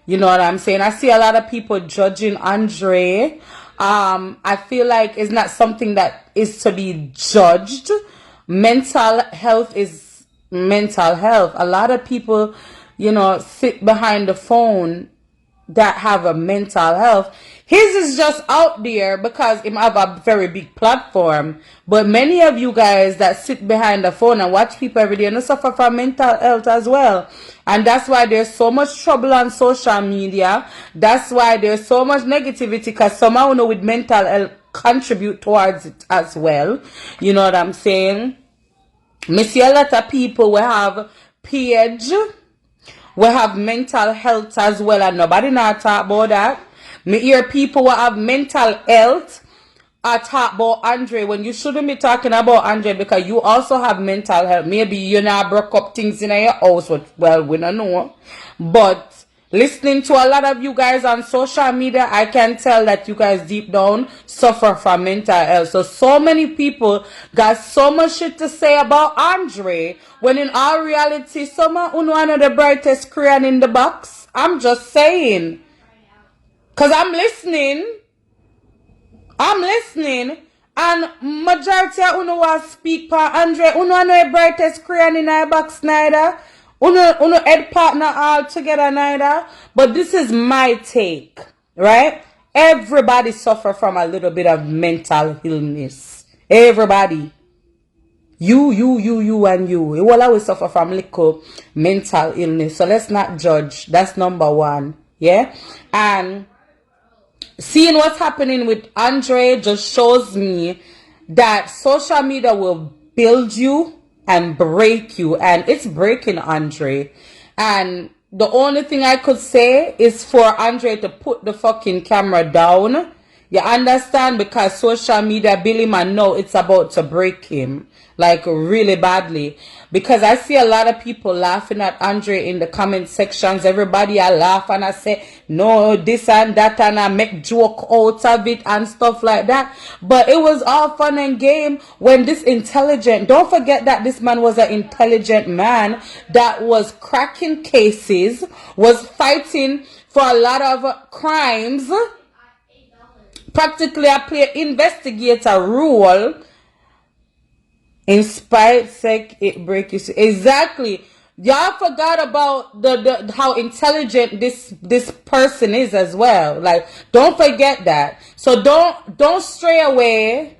You know what I'm saying? I see a lot of people judging Andre. I feel like it's not something that is to be judged. Mental health is mental health. A lot of people, sit behind the phone that have a mental health. His is just out there because it have a very big platform. But many of you guys that sit behind the phone and watch people every day and suffer from mental health as well. And that's why there's so much trouble on social media. That's why there's so much negativity because somehow with mental health contribute towards it as well. You know what I'm saying? Me see a lot of people will have page. We have mental health as well, and nobody not talk about that. Me hear people who have mental health talk about Andre when you shouldn't be talking about Andre because you also have mental health. Maybe you not broke up things in your house, well, we don't know. But listening to a lot of you guys on social media, I can tell that you guys deep down suffer from mental health. So many people got so much shit to say about Andre, when in all reality, some of one of the brightest crayon in the box. I'm just saying. Because I'm listening, and majority of uno want speak for Andre. Uno know the brightest crayon in our box neither. Uno head partner all together neither. But this is my take, right? Everybody suffer from a little bit of mental illness. Everybody. You, and you. You will always suffer from little mental illness. So let's not judge. That's number one. Yeah? And seeing what's happening with Andre just shows me that social media will build you and break you. And it's breaking Andre. And the only thing I could say is for Andre to put the fucking camera down. You understand? Because social media, Billy man, know it's about to break him. Like really badly. Because I see a lot of people laughing at Andre in the comment sections. Everybody I laugh and I say, no, this and that, and I make joke out of it and stuff like that. But it was all fun and game when this intelligent, don't forget that this man was an intelligent man that was cracking cases, was fighting for a lot of crimes. Practically I play investigator role. In spite sec it break you. Exactly. Y'all forgot about the how intelligent this person is as well. Like, don't forget that. So don't stray away.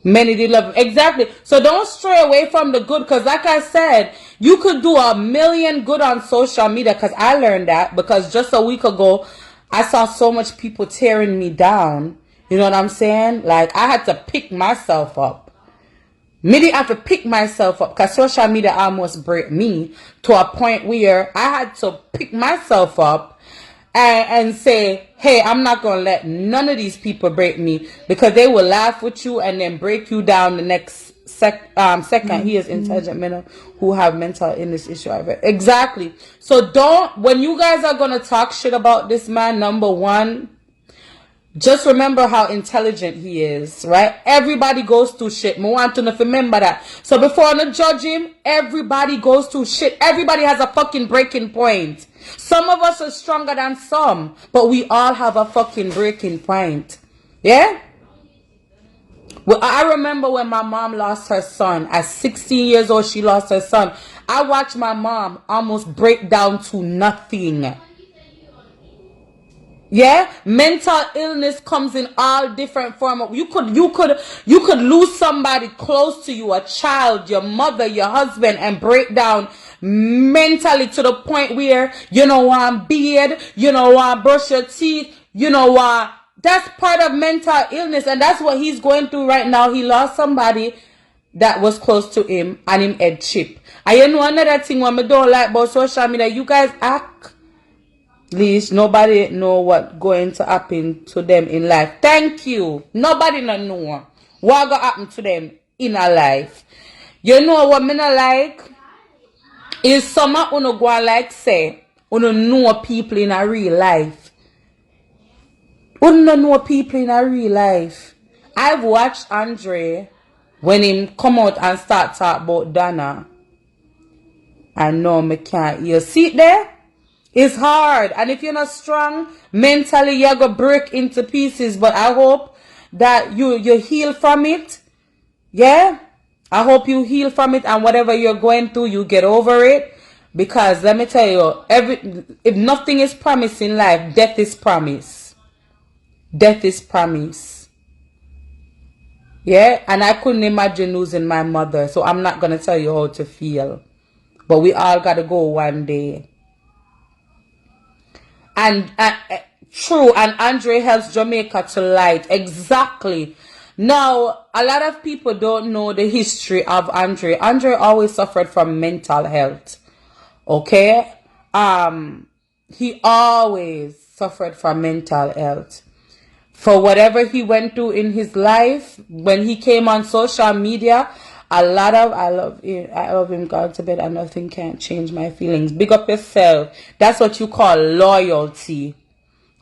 Many did love him. Exactly. So don't stray away from the good, because like I said, you could do a million good on social media, because I learned that because just a week ago I saw so much people tearing me down. You know what I'm saying? Like, I had to pick myself up. Me didn't have to pick myself up because social media almost break me to a point where I had to pick myself up and say, hey, I'm not going to let none of these people break me, because they will laugh with you and then break you down the next second. He is intelligent men who have mental illness issue. Exactly. So when you guys are going to talk shit about this man, number one, just remember how intelligent he is, right? Everybody goes through shit. I want to remember that. So before I judge him, everybody goes through shit. Everybody has a fucking breaking point. Some of us are stronger than some, but we all have a fucking breaking point. Yeah? Well, I remember when my mom lost her son. At 16 years old, she lost her son. I watched my mom almost break down to nothing. Yeah, mental illness comes in all different forms. You could lose somebody close to you, a child, your mother, your husband, and break down mentally to the point where you know want beard, you know want brush your teeth, you know what. That's part of mental illness, and that's what he's going through right now. He lost somebody that was close to him, and him head chip. And you know another thing what I don't like about social media, you guys act least nobody know what going to happen to them in life. Thank you. Nobody no know what gonna happen to them in a life. You know what me not like is some of uno go like say uno know people in a real life. Uno know people in a real life. I've watched Andre when him come out and start talk about Donna. I know me can't. You see it there? It's hard. And if you're not strong, mentally you're gonna break into pieces. But I hope that you heal from it. Yeah? I hope you heal from it, and whatever you're going through, you get over it. Because let me tell you, if nothing is promised in life, death is promise. Death is promise. Yeah? And I couldn't imagine losing my mother, so I'm not gonna tell you how to feel. But we all gotta go one day. And true, and Andre helps Jamaica to light. Exactly. Now, a lot of people don't know the history of Andre. Andre always suffered from mental health. Okay? He always suffered from mental health. For whatever he went through in his life, when he came on social media, I love him gone to bed, and nothing can change my feelings. Big up yourself. That's what you call loyalty.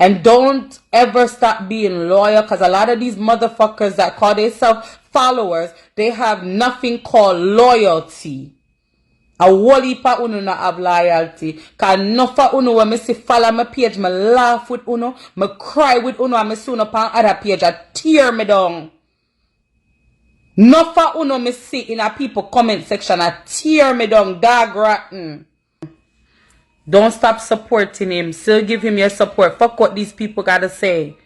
And don't ever stop being loyal, because a lot of these motherfuckers that call themselves followers, they have nothing called loyalty. A whole heap of uno not have loyalty. Cause enough of uno when me see follow my page, me laugh with uno, me cry with uno, and me soon up on other page, I tear me down. Enough of uno me see in a people comment section, I tear me down, dog rotten. Don't stop supporting him. Still give him your support. Fuck what these people gotta say.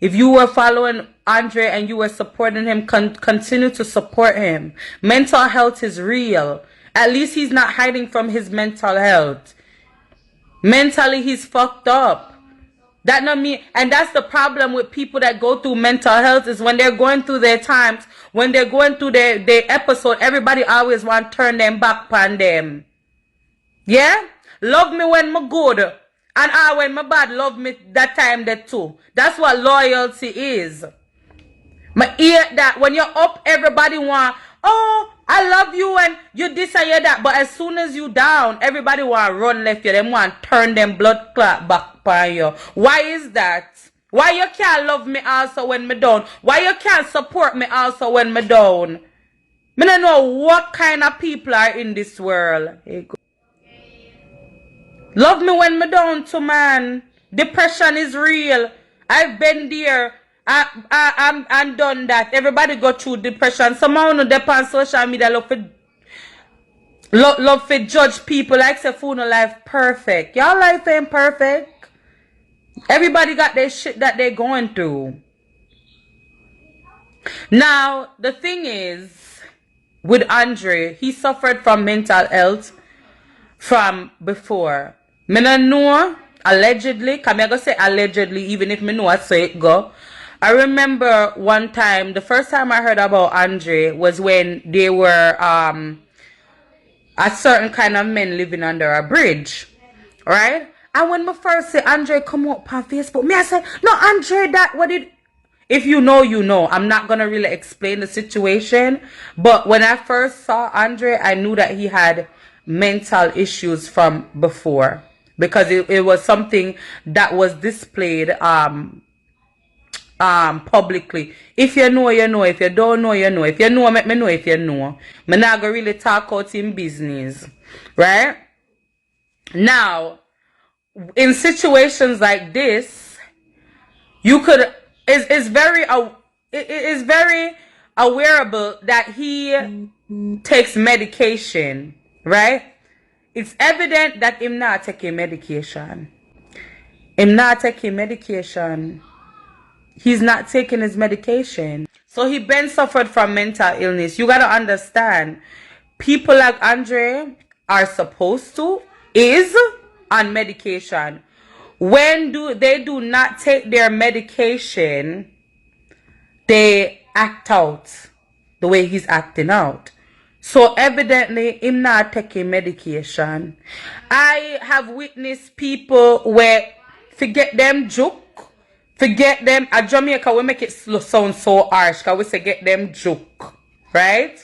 If you were following Andre and you were supporting him, continue to support him. Mental health is real. At least he's not hiding from his mental health. Mentally, he's fucked up. That not me. And that's the problem with people that go through mental health, is when they're going through their times, when they're going through their episode, everybody always want to turn them back on them. Yeah? Love me when me good, and when me bad, love me that time that too. That's what loyalty is. Me hear that when you're up, everybody want, oh, I love you and you this and you that. But as soon as you down, everybody want run left you. Them want turn them blood clot back on you. Why is that? Why you can't love me also when me down? Why you can't support me also when me down? Me don't know what kind of people are in this world. Hey, love me when me down too, man. Depression is real. I've been there. I'm done that. Everybody go through depression. Somehow no depend on social media love for judge people like say food no life perfect. Y'all life ain't perfect. Everybody got their shit that they're going through. Now, the thing is, with Andre, he suffered from mental health from before. Me no know, allegedly, cause me go say allegedly, even if me know I say it go. I remember one time, the first time I heard about Andre was when they were a certain kind of men living under a bridge, right? And when me first say Andre come up on Facebook, me I said, no, Andre, that what it. If you know, you know. I'm not gonna really explain the situation, but when I first saw Andre, I knew that he had mental issues from before, because it was something that was displayed publicly. If you know, you know. If you don't know, you know. If you know, make me know if you know. Me not gonna really talk out in business, right? Now, in situations like this, you could is very awareable that he takes medication, right? It's evident that him not taking medication. Him not taking medication. He's not taking his medication. So he been suffered from mental illness. You gotta understand, people like Andre are supposed to is on medication. When they do not take their medication, they act out the way he's acting out. So evidently, him not taking medication. I have witnessed people where forget them joke, forget them. At Jamaica, we make it sound so harsh because we say get them joke, right?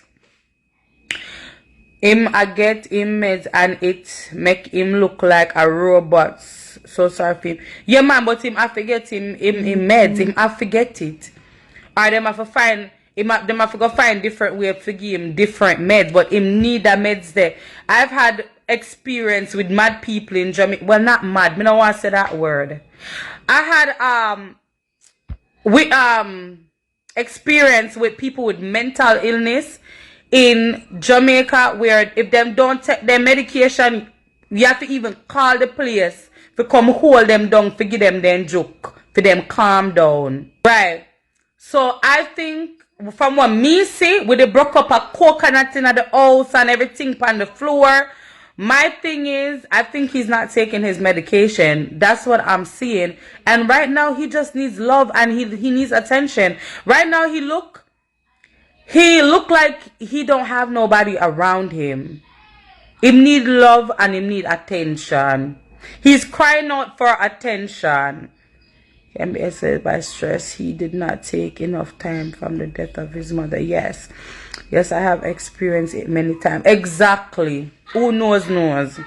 Him I get him meds and it make him look like a robot. So sorry for him. Yeah, man, but him I forget him meds. Him I forget it. Or them have to find them have to go find different way to give him different meds, but him need the meds there. I've had experience with mad people in Jamaica. Well, not mad. Me don't want to say that word. I had we experience with people with mental illness in Jamaica, where if them don't take their medication, you have to even call the police to come hold them down, to give them then joke, for them calm down. Right. So I think from what me see, with the broke up a coconut in the house and everything on the floor, my thing is, I think he's not taking his medication. That's what I'm seeing. And right now, he just needs love and he needs attention. Right now, he look like he don't have nobody around him. He need love and he need attention. He's crying out for attention. MBS said by stress, he did not take enough time from the death of his mother. Yes, I have experienced it many times. Exactly. Who knows knows.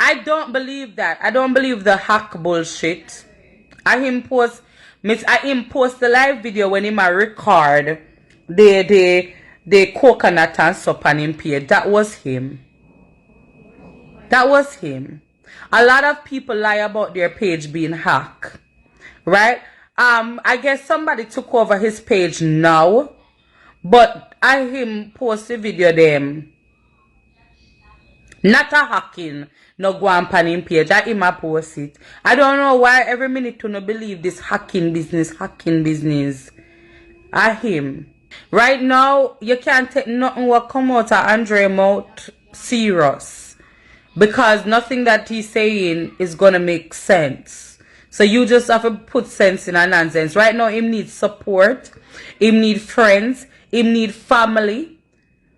I don't believe that. I don't believe the hack bullshit. I post the live video when he record the coconut and soap on him page. That was him. That was him. A lot of people lie about their page being hacked, right? I guess somebody took over his page now, but him post the video them. Not a hacking, no go on pan him page. Him a post it. I don't know why every minute to not believe this hacking business. Him. Right now, you can't take nothing what come out of Andre mouth serious. Because nothing that he's saying is gonna make sense. So you just have to put sense in a nonsense. Right now, him need support. Him need friends. Him need family.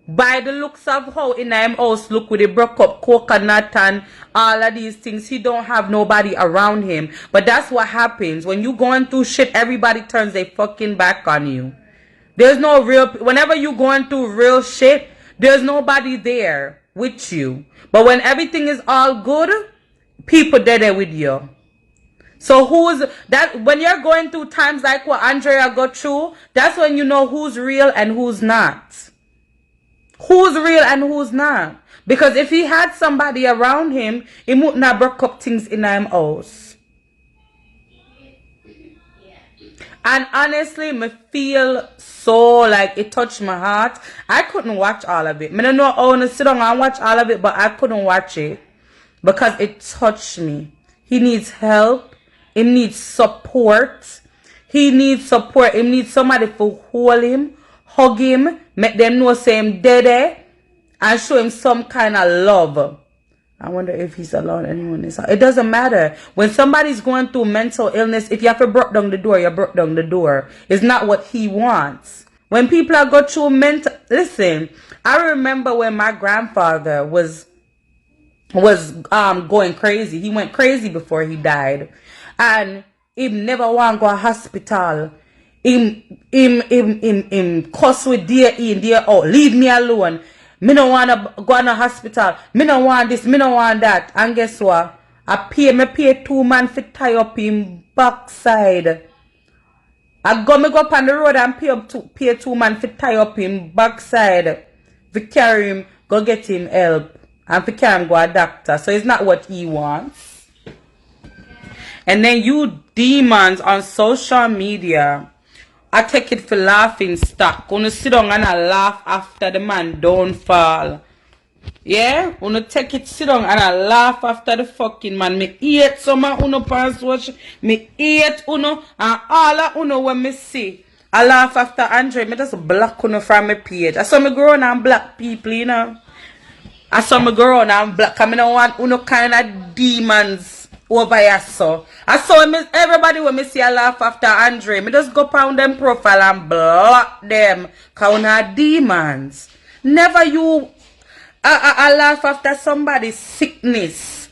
By the looks of how in him house look with the broke up coconut and all of these things, he don't have nobody around him. But that's what happens. When you going through shit, everybody turns their fucking back on you. There's no real... Whenever you going through real shit, there's nobody there with you. But when everything is all good, people there with you. So who's that? When you're going through times like what Andrea got through, that's when you know who's real and who's not. Who's real and who's not. Because if he had somebody around him, he wouldn't have broke up things in his house. And honestly, me feel so like it touched my heart. I couldn't watch all of it. I don't know how to sit down and watch all of it, but I couldn't watch it because it touched me. He needs help. He needs support. He needs support. He needs somebody to hold him, hug him, make them know say him dead, and show him some kind of love. I wonder if he's allowed anyone in his house. It doesn't matter. When somebody's going through mental illness, if you have to break down the door, you break down the door. It's not what he wants. When people are going through mental... Listen, I remember when my grandfather was going crazy. He went crazy before he died. And he never want to go to hospital. Him cuss with dear in, dear out. Leave me alone. Me no want to go to hospital. Me no want this. Me no want that. And guess what? Me pay 2 man to tie up him backside. Me go up on the road and pay 2 man to tie up him backside. To carry him, go get him help. And to carry him go a doctor. So it's not what he wants. And then you demons on social media, I take it for laughing stock. Gonna sit down and I laugh after the man downfall. Yeah? Gonna take it, sit down and I laugh after the fucking man. Me hate some of uno pass watch. Me hate uno and all of uno when me see. I laugh after Andre. Me just block uno from my page. I saw me grown and black people, you know. I saw me grown and black. I don't want uno kind of demons over here, so. I saw everybody when me see I laugh after Andre. Me just go pound them profile and block them. Cause we are demons. Never you I laugh after somebody's sickness.